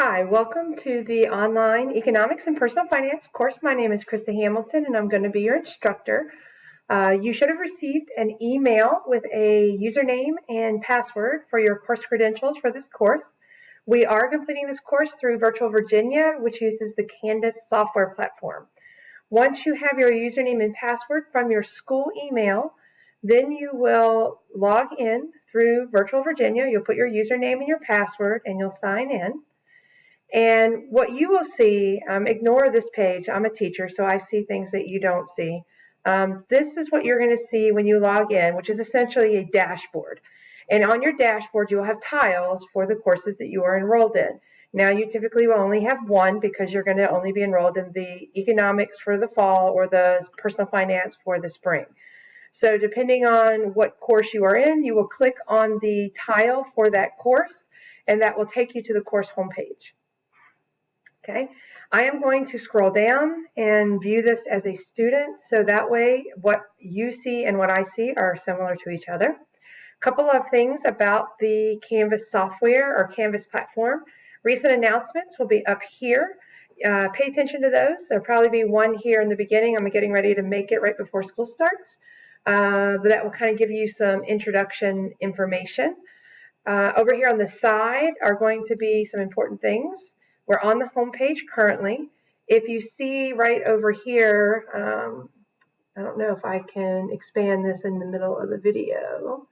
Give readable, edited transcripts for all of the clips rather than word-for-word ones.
Hi, welcome to the online Economics and Personal Finance course. My name is Krista Hamilton and I'm going to be your instructor. You should have received an email with a username and password for your course credentials for this course. We are completing this course through Virtual Virginia, which uses the Canvas software platform. Once you have your username and password from your school email, then you will log in through Virtual Virginia. You'll put your username and your password and you'll sign in. And what you will see, ignore this page. I'm a teacher, so I see things that you don't see. This is what you're going to see when you log in, which is essentially a dashboard. And on your dashboard, you'll have tiles for the courses that you are enrolled in. Now, you typically will only have one because you're going to only be enrolled in the economics for the fall or the personal finance for the spring. So depending on what course you are in, you will click on the tile for that course, and that will take you to the course homepage. Okay, I am going to scroll down and view this as a student, so that way what you see and what I see are similar to each other. A couple of things about the Canvas software or Canvas platform. Recent announcements will be up here. Pay attention to those. There'll probably be one here in the beginning. I'm getting ready to make it right before school starts. But that will kind of give you some introduction information. Over here on the side are going to be some important things. We're on the home page currently. If you see right over here, I don't know if I can expand this in the middle of the video.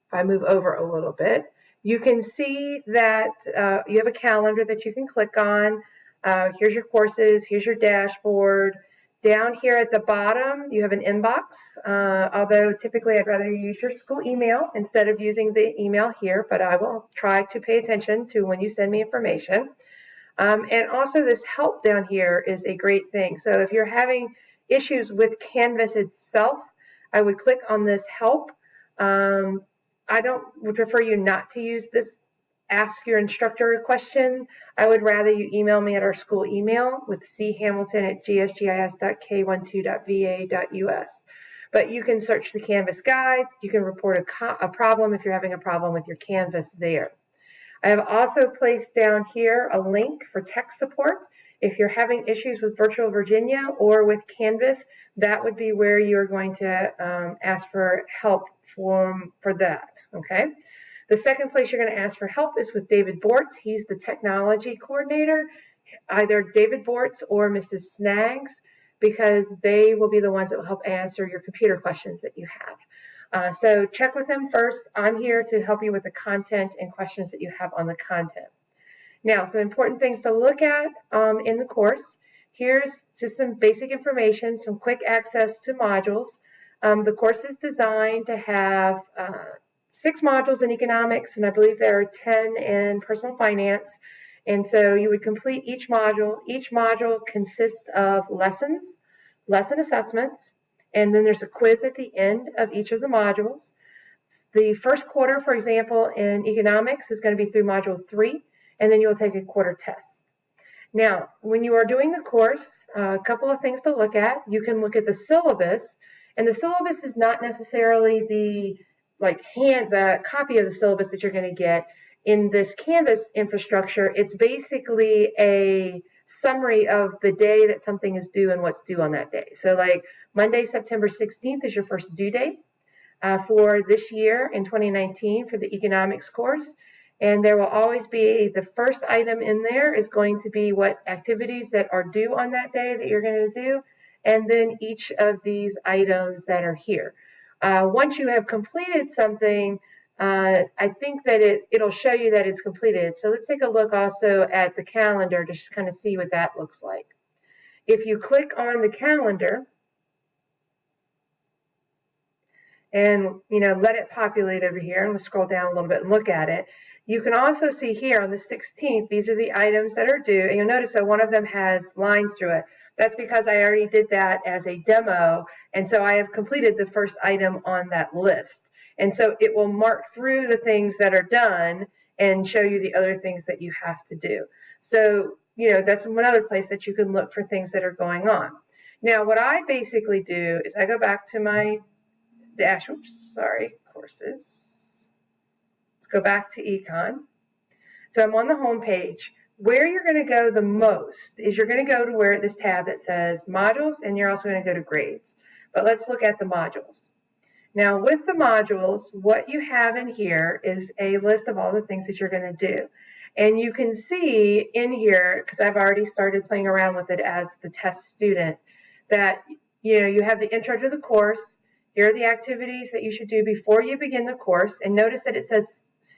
If I move over a little bit, you can see that you have a calendar that you can click on. Here's your courses, here's your dashboard. Down here at the bottom, you have an inbox, although typically I'd rather you use your school email instead of using the email here, but I will try to pay attention to when you send me information. And also this help down here is a great thing. So if you're having issues with Canvas itself, I would click on this help. I would prefer you not to use this ask your instructor a question. I would rather you email me at our school email with chamilton@gsgis.k12.va.us. But you can search the Canvas guides. You can report a problem if you're having a problem with your Canvas there. I have also placed down here a link for tech support. If you're having issues with Virtual Virginia or with Canvas, that would be where you're going to ask for help for that, okay? The second place you're going to ask for help is with David Bortz. He's the technology coordinator, either David Bortz or Mrs. Snaggs, because they will be the ones that will help answer your computer questions that you have. So check with them first. I'm here to help you with the content and questions that you have on the content. Now, some important things to look at in the course. Here's just some basic information, some quick access to modules. The course is designed to have 6 modules in economics, and I believe there are 10 in personal finance. And so you would complete each module. Each module consists of lessons, lesson assessments, and then there's a quiz at the end of each of the modules. The first quarter, for example, in economics is going to be through module 3, and then you'll take a quarter test. Now, when you are doing the course, a couple of things to look at. You can look at the syllabus, and the syllabus is not necessarily the copy of the syllabus that you're going to get in this Canvas infrastructure. It's basically a summary of the day that something is due and what's due on that day. So like Monday, September 16th is your first due date for this year in 2019 for the economics course. And there will always be the first item in there is going to be what activities that are due on that day that you're going to do, and then each of these items that are here. Once you have completed something, I think that it'll show you that it's completed. So let's take a look also at the calendar to just kind of see what that looks like. If you click on the calendar and let it populate over here, and let's scroll down a little bit and look at it. You can also see here on the 16th, these are the items that are due, and you'll notice that one of them has lines through it. That's because I already did that as a demo, and so I have completed the first item on that list. And so it will mark through the things that are done and show you the other things that you have to do. So, that's one other place that you can look for things that are going on. Now, what I basically do is I go back to my courses. Let's go back to Econ. So I'm on the home page. where you're going to go the most is you're going to go to where this tab that says modules, and you're also going to go to grades. But let's look at the modules. Now with the modules, what you have in here is a list of all the things that you're going to do. And you can see in here, because I've already started playing around with it as the test student, that you have the intro to the course. Here are the activities that you should do before you begin the course. And notice that it says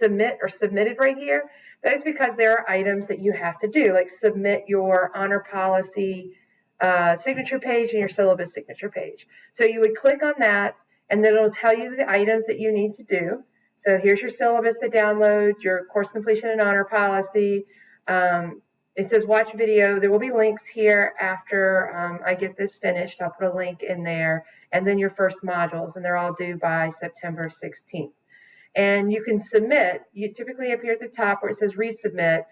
submit or submitted right here. That is because there are items that you have to do, like submit your honor policy signature page and your syllabus signature page. So you would click on that, and then it'll tell you the items that you need to do. So here's your syllabus to download, your course completion and honor policy. It says watch video. There will be links here after I get this finished. I'll put a link in there. And then your first modules, and they're all due by September 16th. And you can submit. You typically up here at the top where it says resubmit,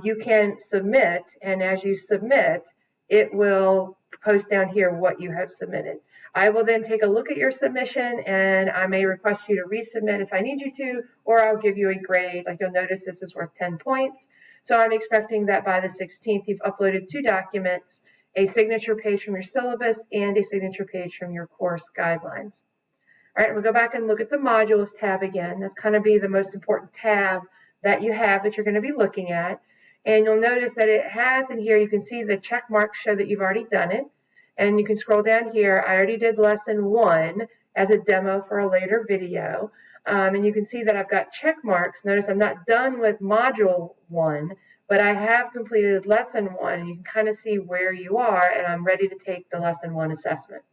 you can submit, and as you submit, it will post down here what you have submitted. I will then take a look at your submission, and I may request you to resubmit if I need you to, or I'll give you a grade. Like you'll notice this is worth 10 points. So I'm expecting that by the 16th, you've uploaded 2 documents, a signature page from your syllabus and a signature page from your course guidelines. All right, we'll go back and look at the modules tab again. That's kind of be the most important tab that you have that you're going to be looking at. And you'll notice that it has in here, you can see the check marks show that you've already done it. And you can scroll down here. I already did lesson 1 as a demo for a later video. And you can see that I've got check marks. Notice I'm not done with module 1, but I have completed lesson 1. And you can kind of see where you are, and I'm ready to take the lesson 1 assessment.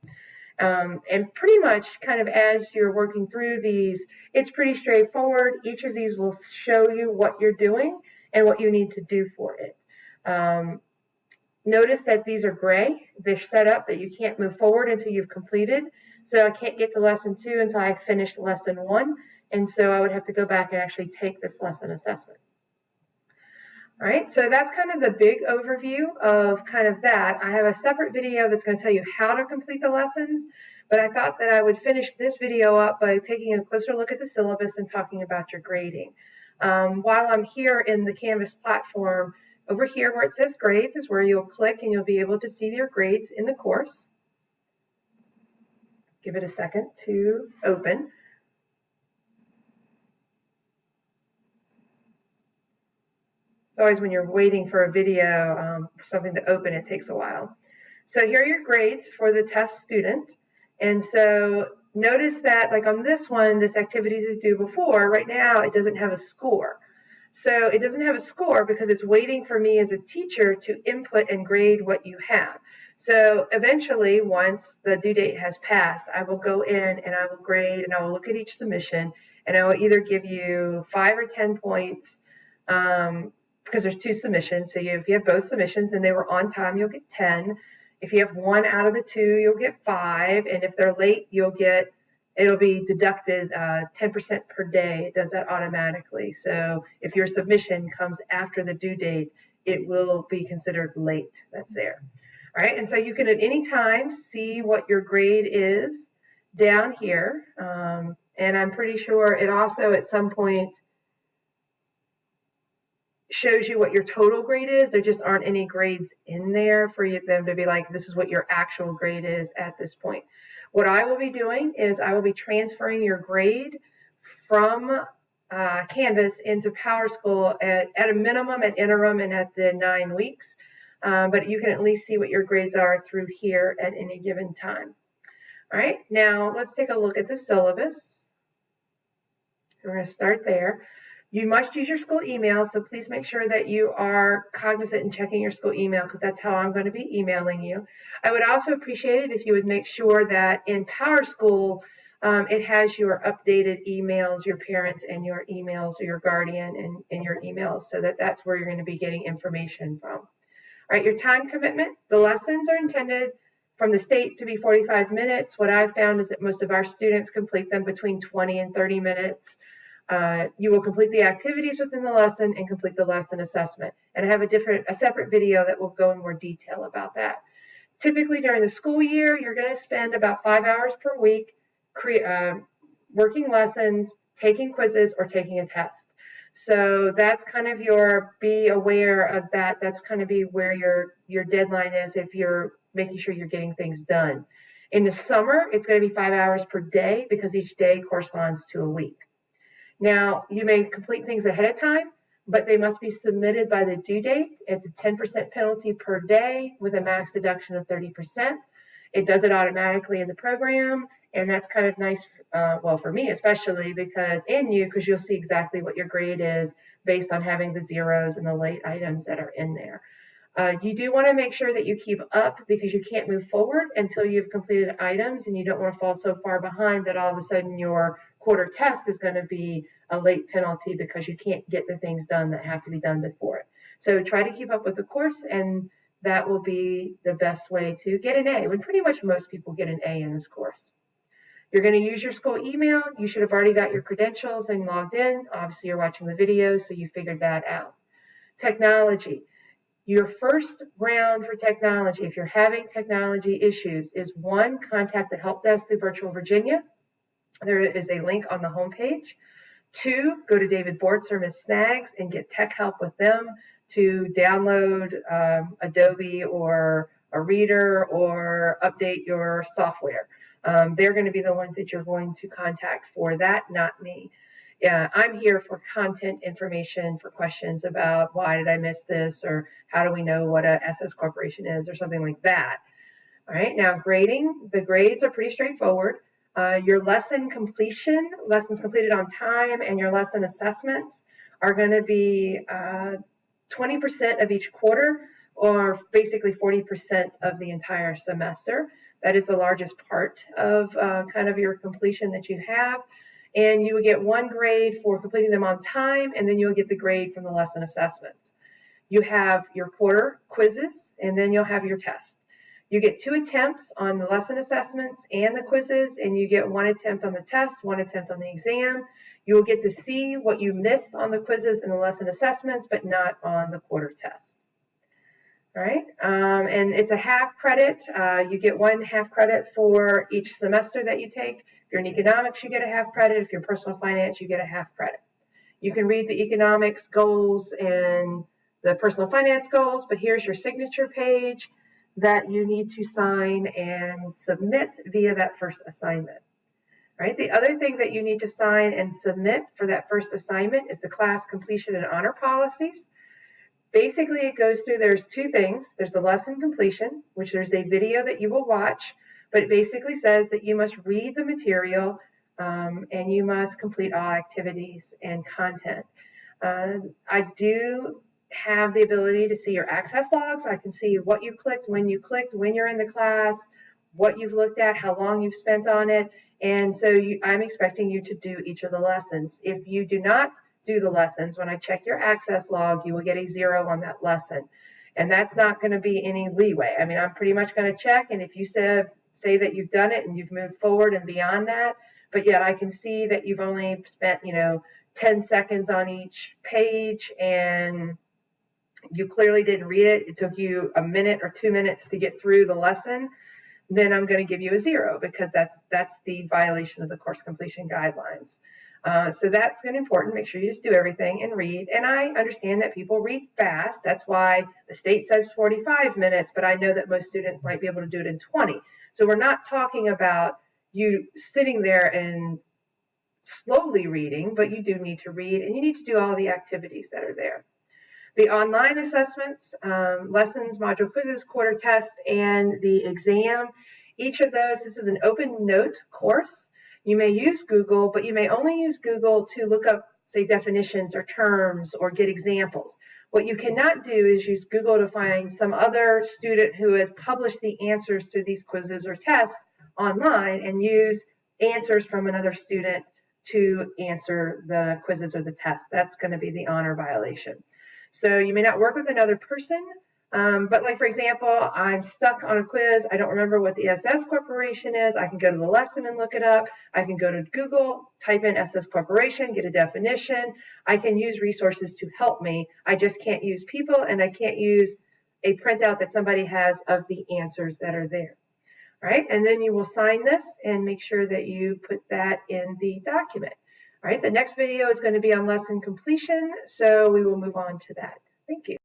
And pretty much kind of as you're working through these, it's pretty straightforward. Each of these will show you what you're doing and what you need to do for it. Notice that these are gray. They're set up that you can't move forward until you've completed. So I can't get to lesson 2 until I finish lesson 1. And so I would have to go back and actually take this lesson assessment. All right, so that's kind of the big overview of kind of that. I have a separate video that's going to tell you how to complete the lessons, but I thought that I would finish this video up by taking a closer look at the syllabus and talking about your grading. While I'm here in the Canvas platform, over here where it says grades is where you'll click and you'll be able to see your grades in the course. Give it a second to open. It's always when you're waiting for a video, for something to open, it takes a while. So here are your grades for the test student. And so notice that like on this one, this activity is due before, right now it doesn't have a score. So it doesn't have a score because it's waiting for me as a teacher to input and grade what you have. So eventually, once the due date has passed, I will go in and I will grade and I will look at each submission and I will either give you 5 or 10 points because there's 2 submissions. So if you have both submissions and they were on time, you'll get 10. If you have 1 out of the 2, you'll get 5. And if they're late, it'll be deducted 10% per day. It does that automatically. So if your submission comes after the due date, it will be considered late. That's there. All right, and so you can at any time see what your grade is down here. And I'm pretty sure it also at some point shows you what your total grade is. There just aren't any grades in there for them to be like, this is what your actual grade is at this point. What I will be doing is I will be transferring your grade from Canvas into PowerSchool at a minimum, at interim, and at the 9 weeks. But you can at least see what your grades are through here at any given time. All right, now let's take a look at the syllabus. So we're going to start there. You must use your school email, so please make sure that you are cognizant in checking your school email because that's how I'm going to be emailing you. I would also appreciate it if you would make sure that in PowerSchool, it has your updated emails, your parents and your emails, or your guardian and your emails, so that that's where you're going to be getting information from. All right, your time commitment. The lessons are intended from the state to be 45 minutes. What I've found is that most of our students complete them between 20 and 30 minutes. You will complete the activities within the lesson and complete the lesson assessment. And I have a separate video that will go in more detail about that. Typically during the school year, you're going to spend about 5 hours per week working lessons, taking quizzes, or taking a test. So that's kind of your, be aware of that. That's kind of be where your deadline is if you're making sure you're getting things done. In the summer, it's going to be 5 hours per day because each day corresponds to a week. Now, you may complete things ahead of time, but they must be submitted by the due date. It's a 10% penalty per day with a max deduction of 30%. It does it automatically in the program, and that's kind of nice, well, for me especially, because you'll see exactly what your grade is based on having the zeros and the late items that are in there. You do want to make sure that you keep up because you can't move forward until you've completed items, and you don't want to fall so far behind that all of a sudden your quarter test is going to be a late penalty because you can't get the things done that have to be done before it. So try to keep up with the course, and that will be the best way to get an A, when pretty much most people get an A in this course. You're going to use your school email. You should have already got your credentials and logged in. Obviously, you're watching the video, so you figured that out. Technology. Your first round for technology, if you're having technology issues, is one, contact the help desk through Virtual Virginia. There is a link on the homepage. Two, go to David Bortz or Ms. Snaggs and get tech help with them to download Adobe or a reader or update your software. They're going to be the ones that you're going to contact for that, not me. I'm here for content information, for questions about why did I miss this, or how do we know what a SS Corporation is, or something like that. All right, now grading. The grades are pretty straightforward. Your lesson completion, lessons completed on time, and your lesson assessments are going to be 20% of each quarter, or basically 40% of the entire semester. That is the largest part of kind of your completion that you have. And you will get one grade for completing them on time, and then you'll get the grade from the lesson assessments. You have your quarter quizzes, and then you'll have your test. You get 2 attempts on the lesson assessments and the quizzes, and you get 1 attempt on the test, 1 attempt on the exam. You will get to see what you missed on the quizzes and the lesson assessments, but not on the quarter test. All right, and it's a half credit. You get 1 half credit for each semester that you take. If you're in economics, you get a half credit. If you're personal finance, you get a half credit. You can read the economics goals and the personal finance goals, but here's your signature page that you need to sign and submit via that first assignment. All right, the other thing that you need to sign and submit for that first assignment is the class completion and honor policies. Basically, it goes through, there's 2 things. There's the lesson completion, which there's a video that you will watch, but it basically says that you must read the material and you must complete all activities and content. I do have the ability to see your access logs. I can see what you clicked, when you're in the class, what you've looked at, how long you've spent on it. And so I'm expecting you to do each of the lessons. If you do not do the lessons, when I check your access log, you will get a 0 on that lesson. And that's not going to be any leeway. I mean, I'm pretty much going to check, and if you say that you've done it and you've moved forward and beyond that, but yet I can see that you've only spent, 10 seconds on each page, and you clearly didn't read it. It took you a minute or 2 minutes to get through the lesson. Then I'm going to give you a 0 because that's the violation of the course completion guidelines. So that's going to be important. Make sure you just do everything and read. And I understand that people read fast. That's why the state says 45 minutes, but I know that most students might be able to do it in 20. So we're not talking about you sitting there and slowly reading, but you do need to read, and you need to do all the activities that are there. The online assessments, lessons, module quizzes, quarter test, and the exam, each of those, this is an open note course. You may use Google, but you may only use Google to look up, say, definitions or terms or get examples. What you cannot do is use Google to find some other student who has published the answers to these quizzes or tests online and use answers from another student to answer the quizzes or the tests. That's going to be the honor violation. So you may not work with another person, but like, for example, I'm stuck on a quiz. I don't remember what the SS Corporation is. I can go to the lesson and look it up. I can go to Google, type in SS Corporation, get a definition. I can use resources to help me. I just can't use people, and I can't use a printout that somebody has of the answers that are there. All right, and then you will sign this and make sure that you put that in the document. All right, the next video is going to be on lesson completion, so we will move on to that. Thank you.